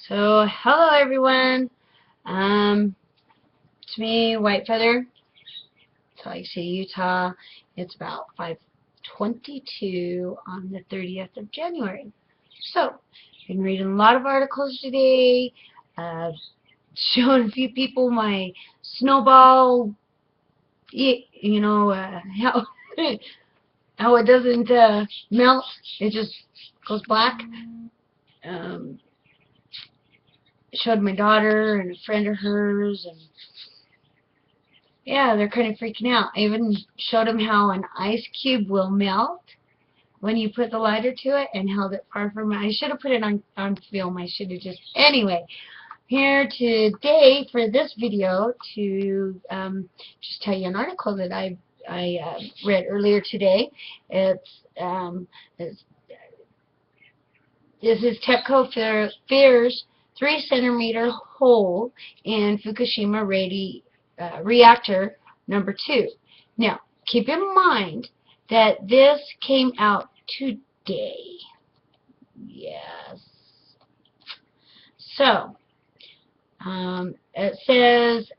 So, hello everyone. It's me, White Feather. So, like I say, Utah. It's about 5:22 on the 30th of January. So, I've been reading a lot of articles today. Showing a few people my snowball. How how it doesn't melt. It just goes black. Um, Showed my daughter and a friend of hers, and yeah, they're kind of freaking out. I even showed them how an ice cube will melt when you put the lighter to it, and held it far from it. I should have put it on film. I should have just... Anyway, here today for this video to just tell you an article that I read earlier today. It's this is TEPCO Fear's 3-centimeter hole in Fukushiма reactor number 2. Now, keep in mind that this came out today. Yes. So, it says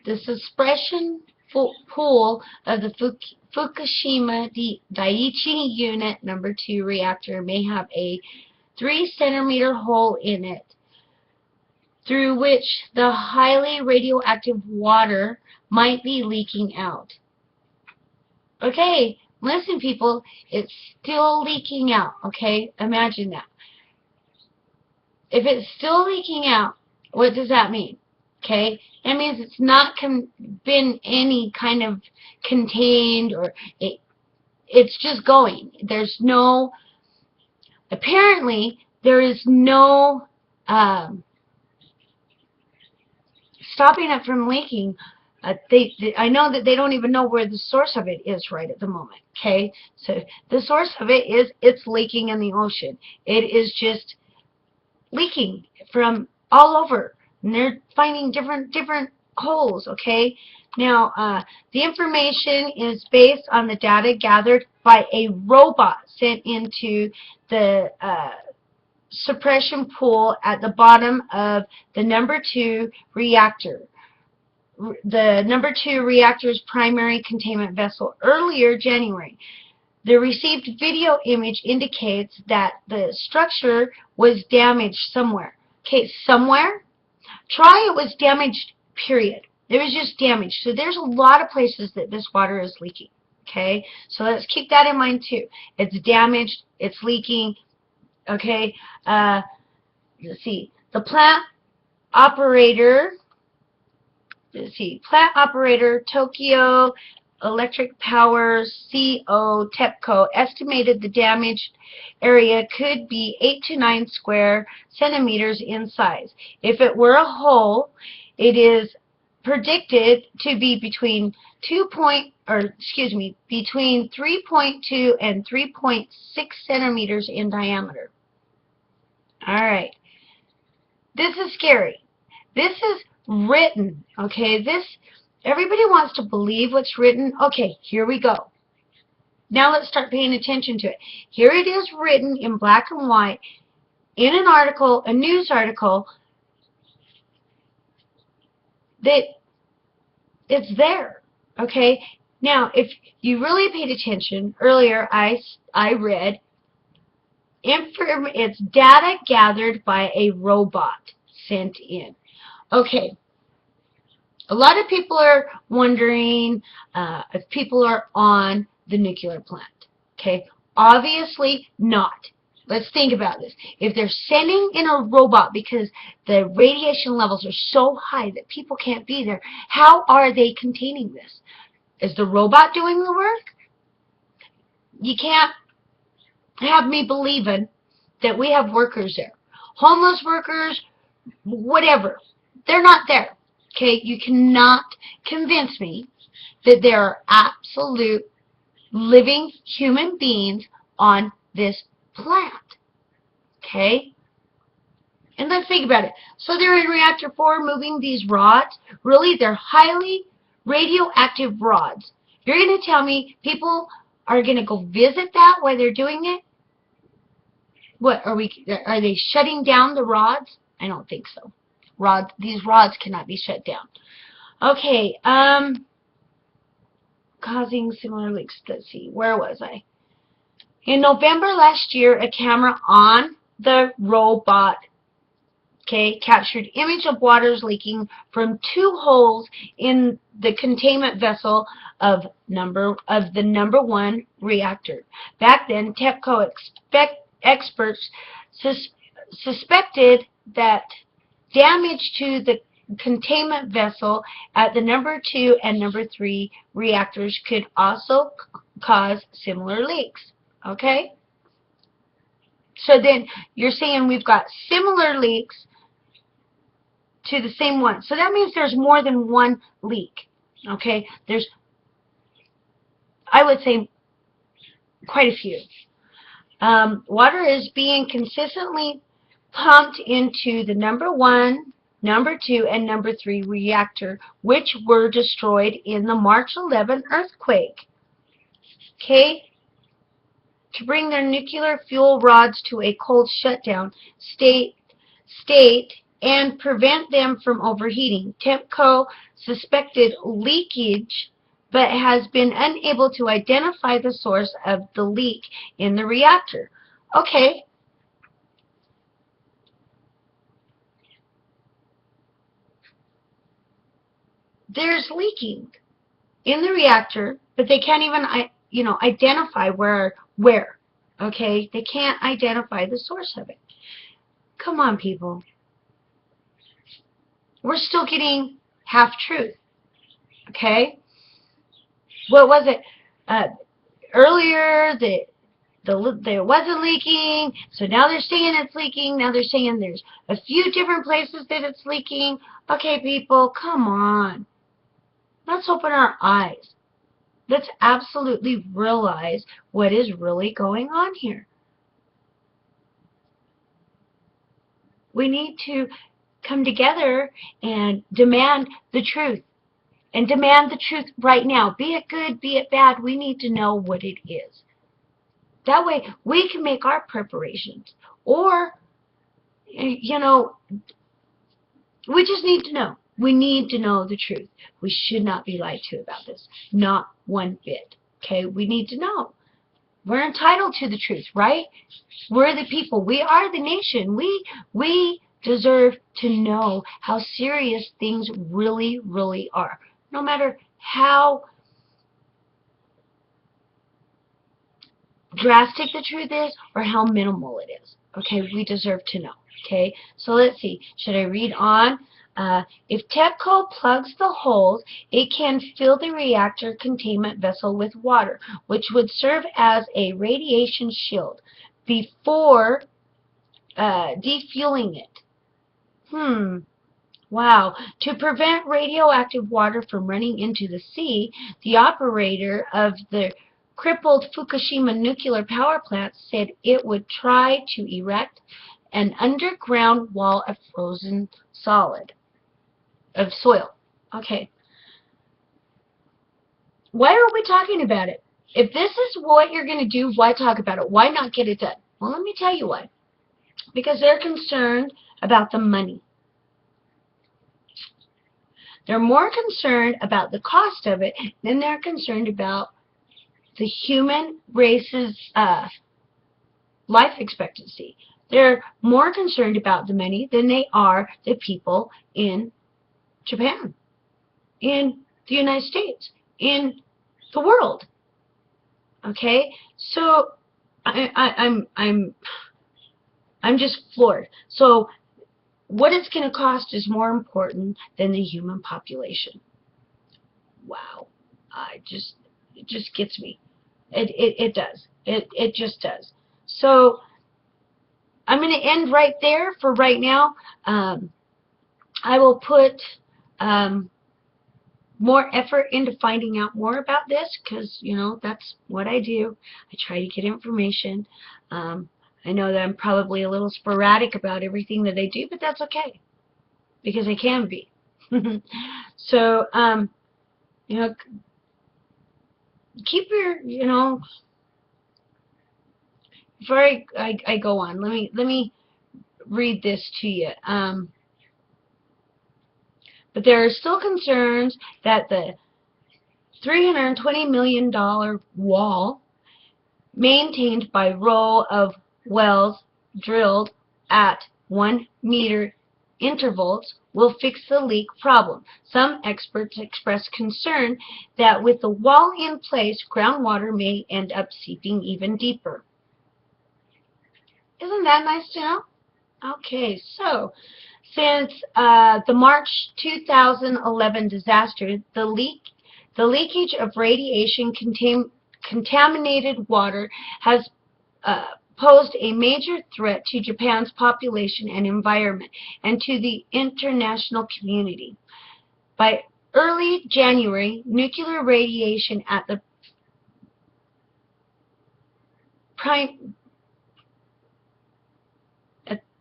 the suppression pool of the Fukushima Daiichi Unit number 2 reactor may have a 3-centimeter hole in it, through which the highly radioactive water might be leaking out. Okay, listen people, it's still leaking out, okay? Imagine that. If it's still leaking out, what does that mean? Okay, that means it's not been any kind of contained, or it's just going. There's no... Apparently, there is no stopping it from leaking. I know that they don't even know where the source of it is right at the moment. Okay, so the source of it is it's leaking in the ocean. It is just leaking from all over, and they're finding different holes. Okay, now the information is based on the data gathered by a robot sent into the suppression pool at the bottom of the number 2 reactor. The number 2 reactor's primary containment vessel earlier January. The received video image indicates that the structure was damaged somewhere. Okay, somewhere? Try it was damaged, period. It was just damaged. So there's a lot of places that this water is leaking. Okay, so let's keep that in mind too. It's damaged, it's leaking. Okay, let's see. The plant operator, Tokyo Electric Power Co. TEPCO estimated the damaged area could be 8 to 9 square centimeters in size. If it were a hole, it is predicted to be between 3.2 and 3.6 centimeters in diameter. Alright. This is scary. This is written, okay? Everybody wants to believe what's written. Okay, here we go. Now let's start paying attention to it. Here it is written in black and white in an article, a news article, that it's there, okay? Now, if you really paid attention, earlier I read, it's data gathered by a robot sent in. Okay. A lot of people are wondering if people are on the nuclear plant. Okay, obviously not. Let's think about this. If they're sending in a robot because the radiation levels are so high that people can't be there, how are they containing this? Is the robot doing the work? You can't have me believing that we have workers there. Homeless workers, whatever. They're not there. Okay, you cannot convince me that there are absolute living human beings on this plant. Okay? And let's think about it. So they're in reactor 4 moving these rods. Really, they're highly radioactive rods. You're going to tell me people are going to go visit that while they're doing it? What are we? Are they shutting down the rods? I don't think so. These rods cannot be shut down. Okay. Causing similar leaks. Let's see. Where was I? In November last year, a camera on the robot, okay, captured image of waters leaking from 2 holes in the containment vessel of the number 1 reactor. Back then, TEPCO experts suspected that damage to the containment vessel at the number 2 and number 3 reactors could also cause similar leaks. Okay? So then you're saying we've got similar leaks to the same one. So that means there's more than one leak. Okay? There's, I would say, quite a few. Water is being consistently pumped into the number 1, number 2, and number 3 reactor, which were destroyed in the March 11 earthquake. Okay? To bring their nuclear fuel rods to a cold shutdown state and prevent them from overheating. TEPCO suspected leakage but has been unable to identify the source of the leak in the reactor. Okay. There's leaking in the reactor, but they can't even, identify where. Okay? They can't identify the source of it. Come on, people. We're still getting half-truth. Okay? What was it? Earlier, there wasn't leaking, so now they're saying it's leaking. Now they're saying there's a few different places that it's leaking. Okay, people, come on. Let's open our eyes. Let's absolutely realize what is really going on here. We need to come together and demand the truth. And demand the truth right now. Be it good, be it bad, we need to know what it is. That way we can make our preparations. Or, we just need to know. We need to know the truth. We should not be lied to about this. Not one bit. Okay? We need to know. We're entitled to the truth, right? We're the people. We are the nation. We deserve to know how serious things really, really are. No matter how drastic the truth is or how minimal it is. Okay, we deserve to know. Okay, so let's see. Should I read on? If TEPCO plugs the holes, it can fill the reactor containment vessel with water, which would serve as a radiation shield before defueling it. Wow. To prevent radioactive water from running into the sea, the operator of the crippled Fukushima nuclear power plant said it would try to erect an underground wall of frozen soil. Okay. Why are we talking about it? If this is what you're going to do, why talk about it? Why not get it done? Well, let me tell you why. Because they're concerned about the money. They're more concerned about the cost of it than they're concerned about the human race's life expectancy. They're more concerned about the money than they are the people in Japan, in the United States, in the world. Okay, so I'm just floored. So what it's going to cost is more important than the human population. Wow. It just gets me. It does. It just does. So I'm going to end right there for right now. I will put more effort into finding out more about this because, that's what I do. I try to get information. I know that I'm probably a little sporadic about everything that I do, but that's okay because I can be. So, keep your before I go on, let me read this to you. But there are still concerns that the $320 million wall, maintained by row of wells drilled at 1 meter intervals, will fix the leak problem. Some experts express concern that with the wall in place, groundwater may end up seeping even deeper. Isn't that nice to know? Okay, so since the March 2011 disaster, the leakage of radiation contaminated water has posed a major threat to Japan's population and environment, and to the international community. By early January, nuclear radiation at the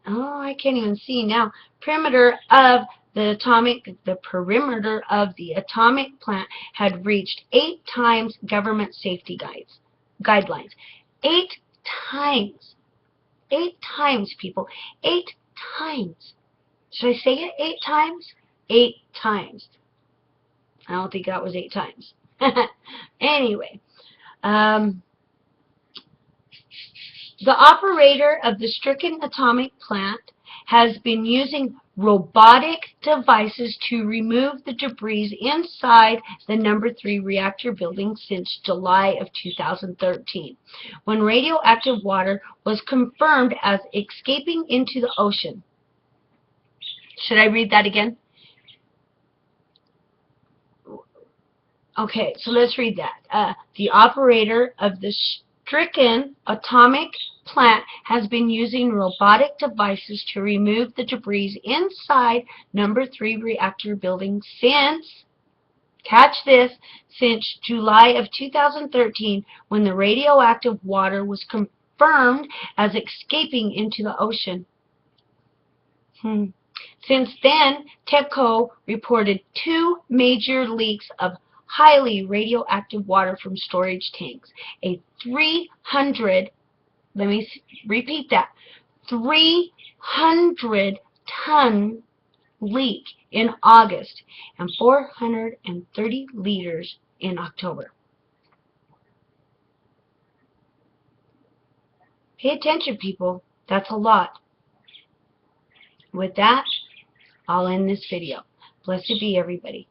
I can't even see now. Perimeter of the atomic plant had reached 8 times government safety guidelines. 8 times. 8 times, people. 8 times. Should I say it 8 times? 8 times. I don't think that was 8 times. Anyway, the operator of the stricken atomic plant has been using robotic devices to remove the debris inside the number 3 reactor building since July of 2013, when radioactive water was confirmed as escaping into the ocean. Should I read that again? Okay, so let's read that. The operator of the stricken atomic plant has been using robotic devices to remove the debris inside number 3 reactor building since, catch this, since July of 2013, when the radioactive water was confirmed as escaping into the ocean. Since then, TEPCO reported 2 major leaks of highly radioactive water from storage tanks. A 300, let me repeat that, 300-ton leak in August and 430 liters in October. Pay attention, people. That's a lot. With that, I'll end this video. Blessed be everybody.